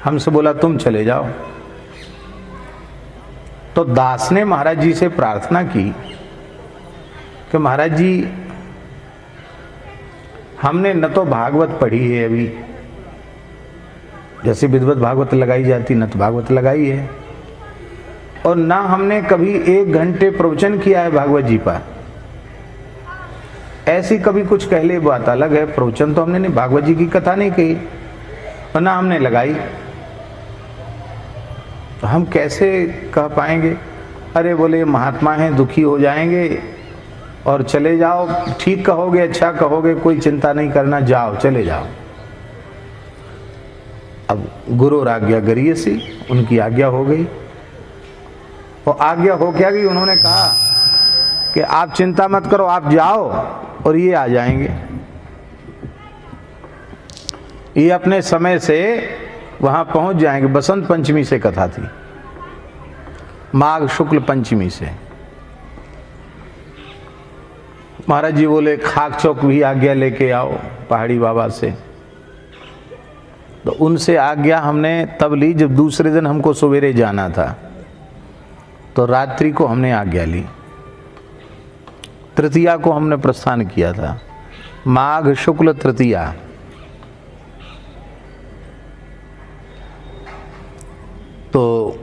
हमसे बोला तुम चले जाओ। तो दास ने महाराज जी से प्रार्थना की कि महाराज जी हमने न तो भागवत पढ़ी है अभी, जैसे विद्वत भागवत लगाई जाती न तो भागवत लगाई है, और ना हमने कभी 1 घंटे प्रवचन किया है भागवत जी पर। ऐसी कभी कुछ कह ले बात अलग है, प्रवचन तो हमने नहीं, भागवत जी की कथा नहीं कही और ना हमने लगाई, तो हम कैसे कह पाएंगे? अरे बोले महात्मा हैं, दुखी हो जाएंगे और चले जाओ, ठीक कहोगे, अच्छा कहोगे, कोई चिंता नहीं करना, जाओ चले जाओ। अब गुरु आज्ञा करिए सी, उनकी आज्ञा हो गई। और आज्ञा हो क्या गई, उन्होंने कहा कि आप चिंता मत करो, आप जाओ और ये आ जाएंगे। ये अपने समय से वहां पहुंच जाएंगे। बसंत पंचमी से कथा थी, माघ शुक्ल पंचमी से। महाराज जी बोले खाक चौक भी आज्ञा लेके आओ पहाड़ी बाबा से। तो उनसे आज्ञा हमने तब ली जब दूसरे दिन हमको सवेरे जाना था, तो रात्रि को हमने आज्ञा ली। तृतीया को हमने प्रस्थान किया था, माघ शुक्ल तृतीया। तो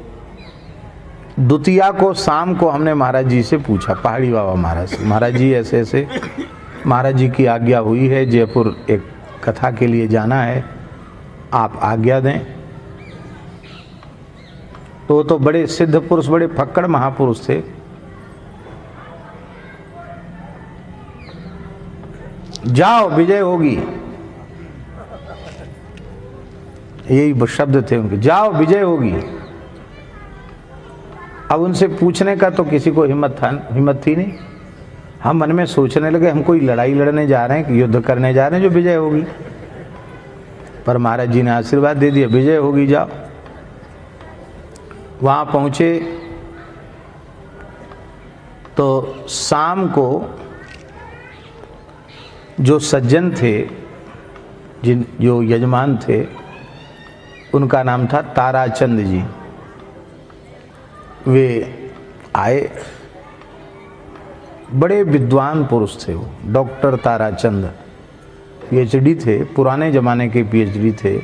द्वितीया को शाम को हमने महाराज जी से पूछा, पहाड़ी बाबा महाराज से, महाराज जी ऐसे ऐसे महाराज जी की आज्ञा हुई है, जयपुर एक कथा के लिए जाना है, आप आज्ञा दें। तो बड़े सिद्ध पुरुष, बड़े फक्कड़ महापुरुष थे। जाओ विजय होगी, यही शब्द थे उनके, जाओ विजय होगी। अब उनसे पूछने का तो किसी को हिम्मत थी नहीं। हम मन में सोचने लगे हम कोई लड़ाई लड़ने जा रहे हैं कि युद्ध करने जा रहे हैं जो विजय होगी। पर महाराज जी ने आशीर्वाद दे दिया, विजय होगी, जाओ। वहां पहुंचे तो शाम को जो सज्जन थे, जो यजमान थे, उनका नाम था ताराचंद जी। वे आए, बड़े विद्वान पुरुष थे वो, डॉक्टर ताराचंद, पीएचडी थे, पुराने जमाने के पीएचडी थे।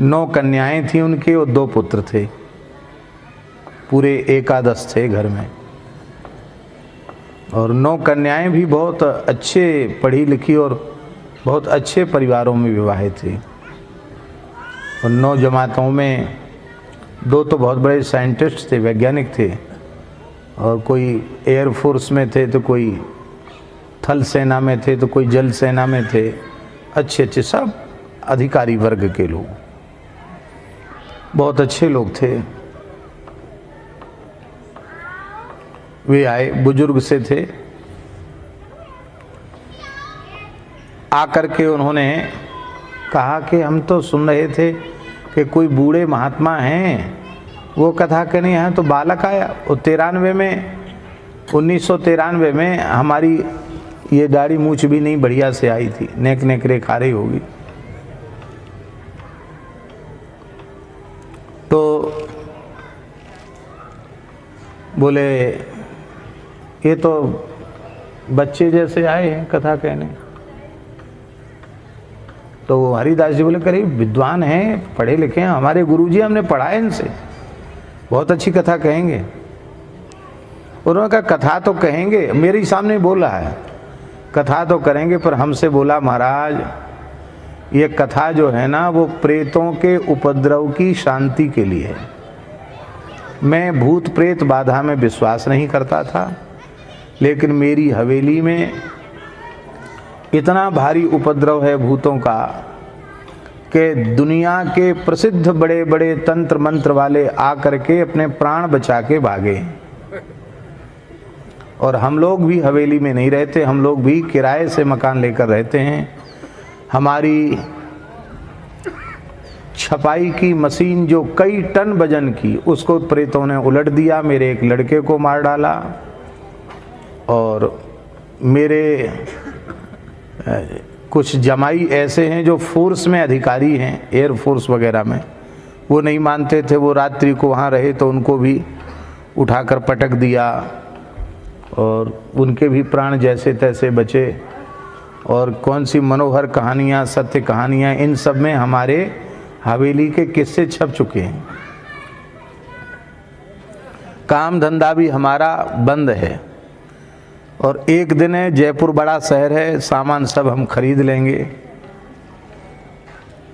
9 कन्याएं थी उनके और 2 पुत्र थे, पूरे 11 थे घर में। और 9 कन्याएं भी बहुत अच्छे पढ़ी लिखी और बहुत अच्छे परिवारों में विवाहित थी। और 9 जमातों में 2 तो बहुत बड़े साइंटिस्ट थे, वैज्ञानिक थे, और कोई एयरफोर्स में थे, तो कोई थल सेना में थे, तो कोई जल सेना में थे। अच्छे अच्छे सब अधिकारी वर्ग के लोग, बहुत अच्छे लोग थे। वे आए, बुजुर्ग से थे। आकर के उन्होंने कहा कि हम तो सुन रहे थे कि कोई बूढ़े महात्मा हैं, वो कथा करने हैं। तो बालक आया, वो 1993 में हमारी ये दाढ़ी मूछ भी नहीं बढ़िया से आई थी, नेक नेक रेखा रही होगी। तो बोले ये तो बच्चे जैसे आए हैं कथा कहने। तो हरिदास जी बोले करीब विद्वान हैं, पढ़े लिखे हैं, हमारे गुरुजी, हमने पढ़ा है इनसे, बहुत अच्छी कथा कहेंगे। उन्होंने कहा कथा तो कहेंगे, मेरे सामने बोला है, कथा तो करेंगे, पर हमसे बोला महाराज ये कथा जो है ना वो प्रेतों के उपद्रव की शांति के लिए है। मैं भूत प्रेत बाधा में विश्वास नहीं करता था, लेकिन मेरी हवेली में इतना भारी उपद्रव है भूतों का कि दुनिया के प्रसिद्ध बड़े बड़े तंत्र मंत्र वाले आकर के अपने प्राण बचा के भागे। और हम लोग भी हवेली में नहीं रहते, हम लोग भी किराए से मकान लेकर रहते हैं। हमारी छपाई की मशीन जो कई टन वजन की, उसको प्रेतों ने उलट दिया, मेरे एक लड़के को मार डाला और मेरे कुछ जमाई ऐसे हैं जो फोर्स में अधिकारी हैं, एयर फोर्स वगैरह में, वो नहीं मानते थे, वो रात्रि को वहाँ रहे तो उनको भी उठाकर पटक दिया और उनके भी प्राण जैसे तैसे बचे। और कौन सी मनोहर कहानियाँ, सत्य कहानियाँ, इन सब में हमारे हवेली के किस्से छप चुके हैं। काम धंधा भी हमारा बंद है और एक दिन है, जयपुर बड़ा शहर है, सामान सब हम खरीद लेंगे,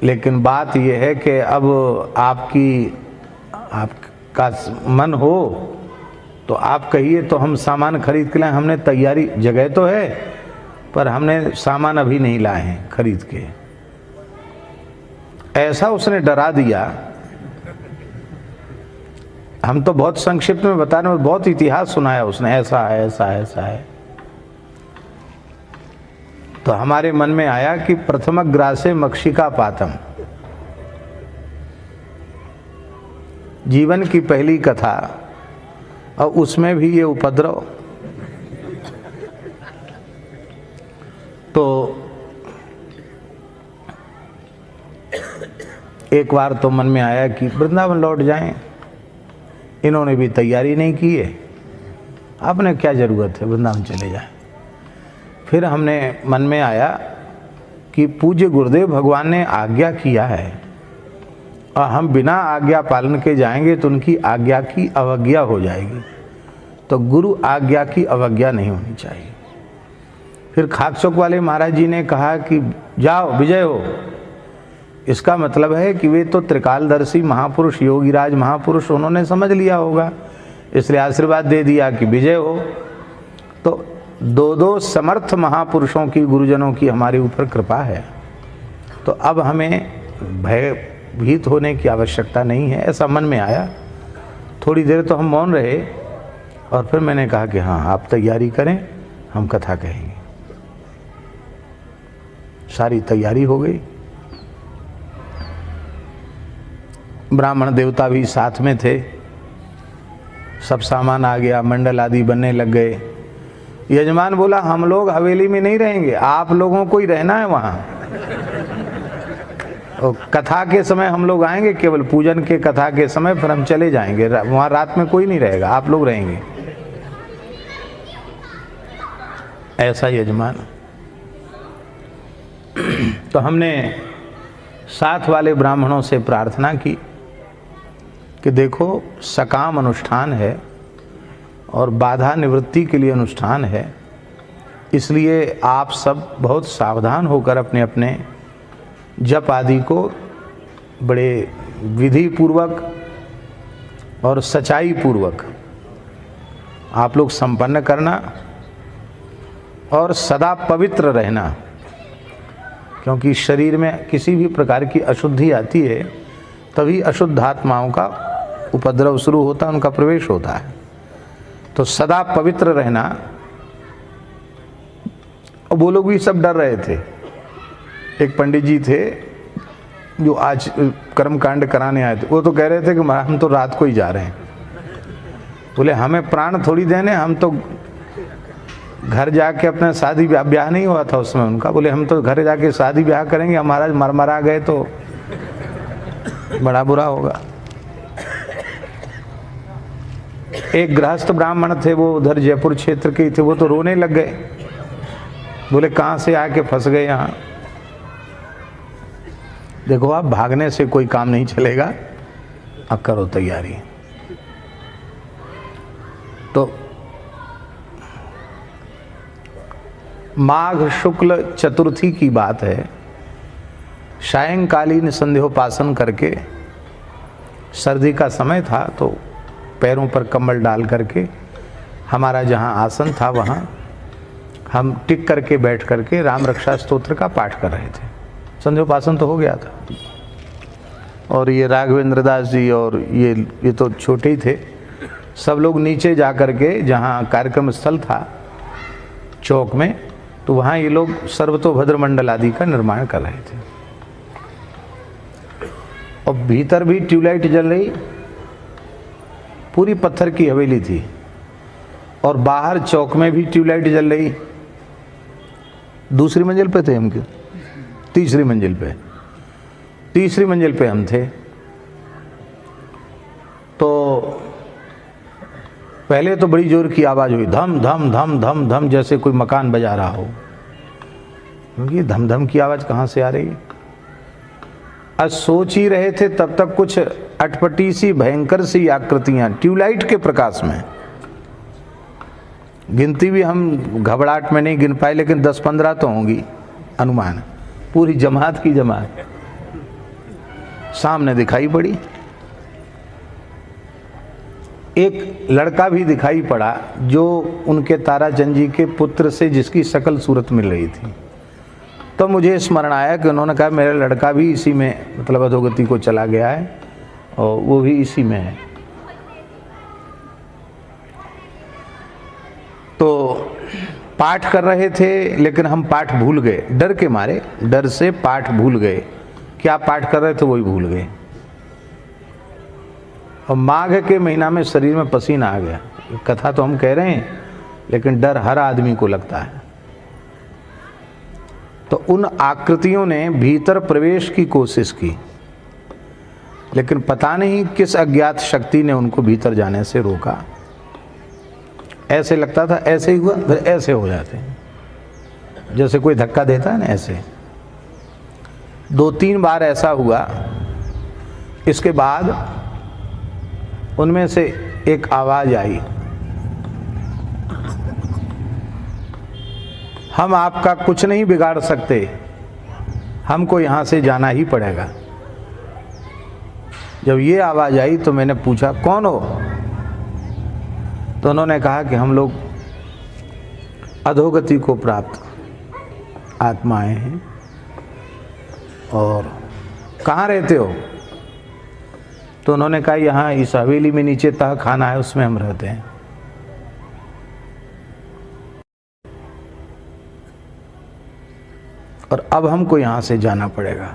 लेकिन बात यह है कि अब आपका मन हो तो आप कहिए तो हम सामान खरीद के लाए। हमने तैयारी, जगह तो है पर हमने सामान अभी नहीं लाए हैं खरीद के। ऐसा उसने डरा दिया। हम तो बहुत संक्षिप्त में बता रहे हैं, बहुत इतिहास सुनाया उसने, ऐसा है ऐसा है ऐसा है। तो हमारे मन में आया कि प्रथमग्रासे मक्षिका पातम, जीवन की पहली कथा और उसमें भी ये उपद्रव। तो एक बार तो मन में आया कि वृंदावन लौट जाएं। इन्होंने भी तैयारी नहीं की है, आपने क्या ज़रूरत है, वृंदावन चले जाएं। फिर हमने मन में आया कि पूज्य गुरुदेव भगवान ने आज्ञा किया है और हम बिना आज्ञा पालन के जाएंगे तो उनकी आज्ञा की अवज्ञा हो जाएगी, तो गुरु आज्ञा की अवज्ञा नहीं होनी चाहिए। फिर खाकचौक वाले महाराज जी ने कहा कि जाओ विजय हो। इसका मतलब है कि वे तो त्रिकालदर्शी महापुरुष, योगीराज महापुरुष, उन्होंने समझ लिया होगा, इसलिए आशीर्वाद दे दिया कि विजय हो। तो दो दो समर्थ महापुरुषों की, गुरुजनों की हमारे ऊपर कृपा है, तो अब हमें भयभीत होने की आवश्यकता नहीं है, ऐसा मन में आया। थोड़ी देर तो हम मौन रहे और फिर मैंने कहा कि हाँ आप तैयारी करें, हम कथा कहेंगे। सारी तैयारी हो गई, ब्राह्मण देवता भी साथ में थे, सब सामान आ गया, मंडल आदि बनने लग गए। यजमान बोला हम लोग हवेली में नहीं रहेंगे, आप लोगों को ही रहना है वहाँ, और कथा के समय हम लोग आएंगे, केवल पूजन के कथा के समय फिर हम चले जाएंगे, वहाँ रात में कोई नहीं रहेगा, आप लोग रहेंगे। ऐसा यजमान। तो हमने साथ वाले ब्राह्मणों से प्रार्थना की कि देखो सकाम अनुष्ठान है और बाधा निवृत्ति के लिए अनुष्ठान है, इसलिए आप सब बहुत सावधान होकर अपने अपने जप आदि को बड़े विधि पूर्वक और सच्चाई पूर्वक आप लोग संपन्न करना और सदा पवित्र रहना, क्योंकि शरीर में किसी भी प्रकार की अशुद्धि आती है तभी अशुद्ध आत्माओं का उपद्रव शुरू होता है, उनका प्रवेश होता है। तो सदा पवित्र रहना। और वो लोग भी सब डर रहे थे। एक पंडित जी थे जो आज कर्मकांड कराने आए थे, वो तो कह रहे थे कि हम तो रात को ही जा रहे हैं। बोले हमें प्राण थोड़ी देने, हम तो घर जाके अपना शादी ब्याह नहीं हुआ था उसमें उनका, बोले हम तो घर जाके शादी ब्याह करेंगे, हमारा मरमरा गए तो बड़ा बुरा होगा। एक गृहस्थ ब्राह्मण थे, वो उधर जयपुर क्षेत्र के थे, वो तो रोने लग गए, बोले कहाँ से आके फंस गए यहाँ। देखो आप भागने से कोई काम नहीं चलेगा, अब करो तैयारी। तो माघ शुक्ल चतुर्थी की बात है, सायंकालीन संध्योपासन करके, सर्दी का समय था तो पैरों पर कंबल डाल करके हमारा जहाँ आसन था वहाँ हम टिक करके बैठ करके राम रक्षा स्तोत्र का पाठ कर रहे थे। संध्योपासन तो हो गया था और ये राघवेंद्र दास जी और ये तो छोटे ही थे, सब लोग नीचे जा करके जहाँ कार्यक्रम स्थल था चौक में, तो वहाँ ये लोग सर्वतोभद्र मंडल आदि का निर्माण कर रहे थे। और भीतर भी ट्यूबलाइट जल रही, पूरी पत्थर की हवेली थी, और बाहर चौक में भी ट्यूबलाइट जल रही। दूसरी मंजिल पे थे हम, क्यों तीसरी मंजिल पे हम थे। तो पहले तो बड़ी जोर की आवाज़ हुई, धम धम धम धम धम, जैसे कोई मकान बजा रहा हो। क्योंकि धम धम की आवाज़ कहाँ से आ रही है? आज सोच ही रहे थे तब तक कुछ अटपटी सी भयंकर सी आकृतियां ट्यूबलाइट के प्रकाश में, गिनती भी हम घबराहट में नहीं गिन पाए, लेकिन 10-15 तो होंगी अनुमान, पूरी जमात की जमात सामने दिखाई पड़ी। एक लड़का भी दिखाई पड़ा जो उनके ताराचंद जी के पुत्र से, जिसकी शकल सूरत मिल रही थी। तो मुझे स्मरण आया कि उन्होंने कहा मेरा लड़का भी इसी में, मतलब अधोगति को चला गया है और वो भी इसी में है। तो पाठ कर रहे थे, लेकिन हम पाठ भूल गए, डर के मारे, डर से पाठ भूल गए। क्या पाठ कर रहे थे वही भूल गए। और माघ के महीना में शरीर में पसीना आ गया। कथा तो हम कह रहे हैं, लेकिन डर हर आदमी को लगता है। तो उन आकृतियों ने भीतर प्रवेश की कोशिश की, लेकिन पता नहीं किस अज्ञात शक्ति ने उनको भीतर जाने से रोका। ऐसे लगता था ऐसे ही हुआ, फिर ऐसे हो जाते हैं, जैसे कोई धक्का देता है ना, ऐसे 2-3 बार ऐसा हुआ। इसके बाद उनमें से एक आवाज आई, हम आपका कुछ नहीं बिगाड़ सकते, हमको यहाँ से जाना ही पड़ेगा। जब ये आवाज़ आई तो मैंने पूछा कौन हो? तो उन्होंने कहा कि हम लोग अधोगति को प्राप्त आत्माएं हैं। और कहाँ रहते हो? तो उन्होंने कहा यहाँ इस हवेली में नीचे तह खाना है, उसमें हम रहते हैं। और अब हमको यहाँ से जाना पड़ेगा।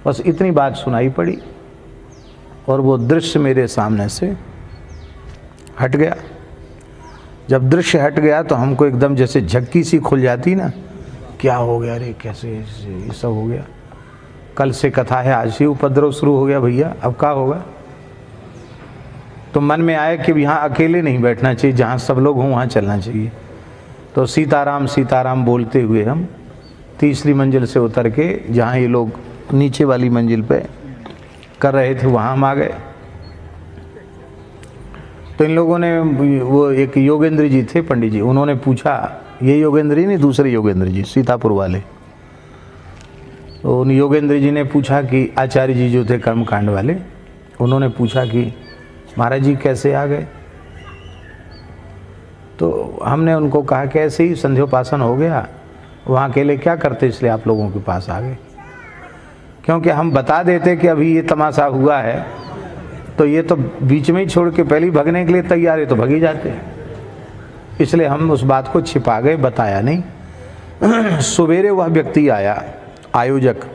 बस इतनी बात सुनाई पड़ी और वो दृश्य मेरे सामने से हट गया। जब दृश्य हट गया तो हमको एकदम जैसे झक्की सी खुल जाती ना, क्या हो गया रे, कैसे ये सब हो गया? कल से कथा है, आज से उपद्रव शुरू हो गया भैया, अब क्या होगा? तो मन में आया कि यहाँ अकेले नहीं बैठना चाहिए, जहाँ सब लोग हों वहाँ चलना चाहिए। तो सीताराम सीताराम बोलते हुए हम तीसरी मंजिल से उतर के, जहाँ ये लोग नीचे वाली मंजिल पे कर रहे थे, वहाँ हम आ गए। तो इन लोगों ने, वो एक योगेंद्र जी थे पंडित जी, उन्होंने पूछा, ये योगेंद्र जी नहीं, दूसरे योगेंद्र जी सीतापुर वाले। तो उन योगेंद्र जी ने पूछा कि आचार्य जी जो थे कर्मकांड वाले, उन्होंने पूछा कि महाराज जी कैसे आ गए? तो हमने उनको कहा कि ऐसे ही संध्योपासन हो गया, वहाँ अकेले क्या करते, इसलिए आप लोगों के पास आ गए। क्योंकि हम बता देते कि अभी ये तमाशा हुआ है, तो ये तो बीच में ही छोड़ के पहले ही भगने के लिए तैयार है, तो भग ही जाते। इसलिए हम उस बात को छिपा गए, बताया नहीं। सवेरे वह व्यक्ति आया, आयोजक।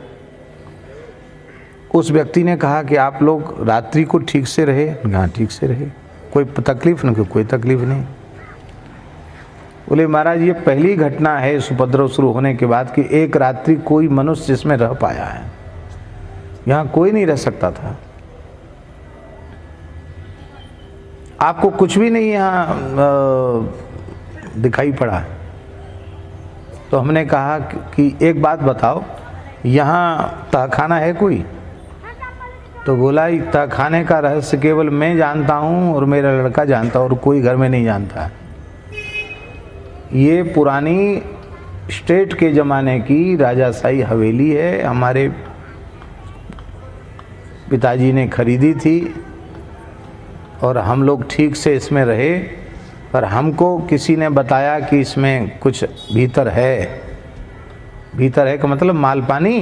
उस व्यक्ति ने कहा कि आप लोग रात्रि को ठीक से रहे? हाँ ठीक से रहे, कोई तकलीफ नहीं? कोई तकलीफ नहीं। बोले महाराज ये पहली घटना है इस उपद्रव शुरू होने के बाद कि एक रात्रि कोई मनुष्य इसमें रह पाया है, यहाँ कोई नहीं रह सकता था। आपको कुछ भी नहीं यहाँ दिखाई पड़ा। तो हमने कहा कि एक बात बताओ, यहाँ तहखाना है कोई? तो बोला तहखाने का रहस्य केवल मैं जानता हूँ और मेरा लड़का जानता है, और कोई घर में नहीं जानता। ये पुरानी स्टेट के ज़माने की राजाशाही हवेली है, हमारे पिताजी ने खरीदी थी और हम लोग ठीक से इसमें रहे। पर हमको किसी ने बताया कि इसमें कुछ भीतर है। भीतर है का मतलब माल पानी।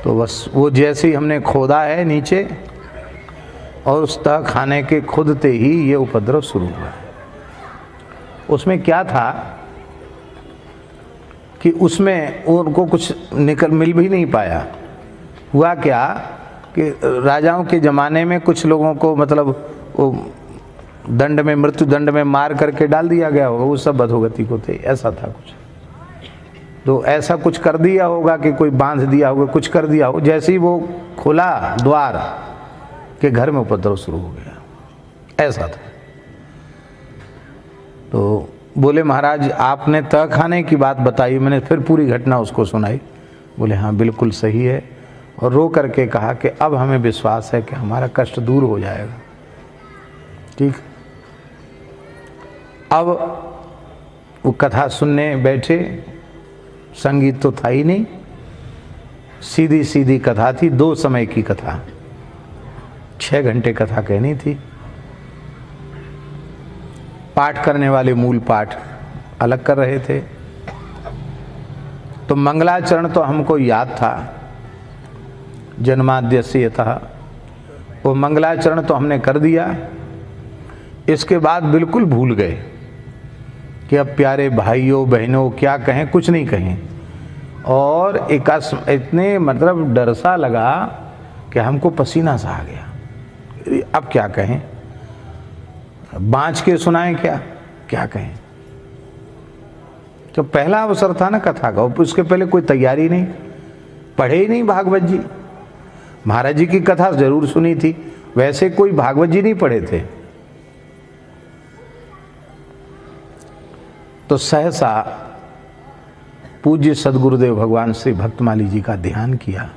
तो बस वो जैसे ही हमने खोदा है नीचे, और उस तह खाने के खुदते ही ये उपद्रव शुरू हुआ। उसमें क्या था कि उसमें उनको कुछ मिल भी नहीं पाया। हुआ क्या कि राजाओं के ज़माने में कुछ लोगों को, मतलब वो दंड में, मृत्यु दंड में मार करके डाल दिया गया होगा, वो सब अधोगति को थे, ऐसा था कुछ। तो ऐसा कुछ कर दिया होगा कि कोई बांध दिया होगा, कुछ कर दिया हो, जैसे ही वो खुला द्वार के घर में उपद्रव शुरू हो गया, ऐसा था। तो बोले महाराज आपने तह खाने की बात बताई, मैंने फिर पूरी घटना उसको सुनाई। बोले हाँ बिल्कुल सही है, और रो करके कहा कि अब हमें विश्वास है कि हमारा कष्ट दूर हो जाएगा। ठीक, अब वो कथा सुनने बैठे, संगीत तो था ही नहीं, सीधी सीधी कथा थी, 2 समय की कथा, 6 घंटे कथा कहनी थी। पाठ करने वाले मूल पाठ अलग कर रहे थे। तो मंगलाचरण तो हमको याद था, जन्माद्यस्य यतः, वो मंगलाचरण तो हमने कर दिया। इसके बाद बिल्कुल भूल गए कि अब प्यारे भाइयों बहनों क्या कहें, कुछ नहीं कहें। और इतने मतलब डर सा लगा कि हमको पसीना सा आ गया, अब क्या कहें, बाँच के सुनाएं क्या कहें। तो पहला अवसर था ना कथा का, उसके पहले कोई तैयारी नहीं, पढ़े ही नहीं भागवत जी। महाराज जी की कथा जरूर सुनी थी, वैसे कोई भागवत जी नहीं पढ़े थे। तो सहसा पूज्य सदगुरुदेव भगवान श्री भक्तमाली जी का ध्यान किया।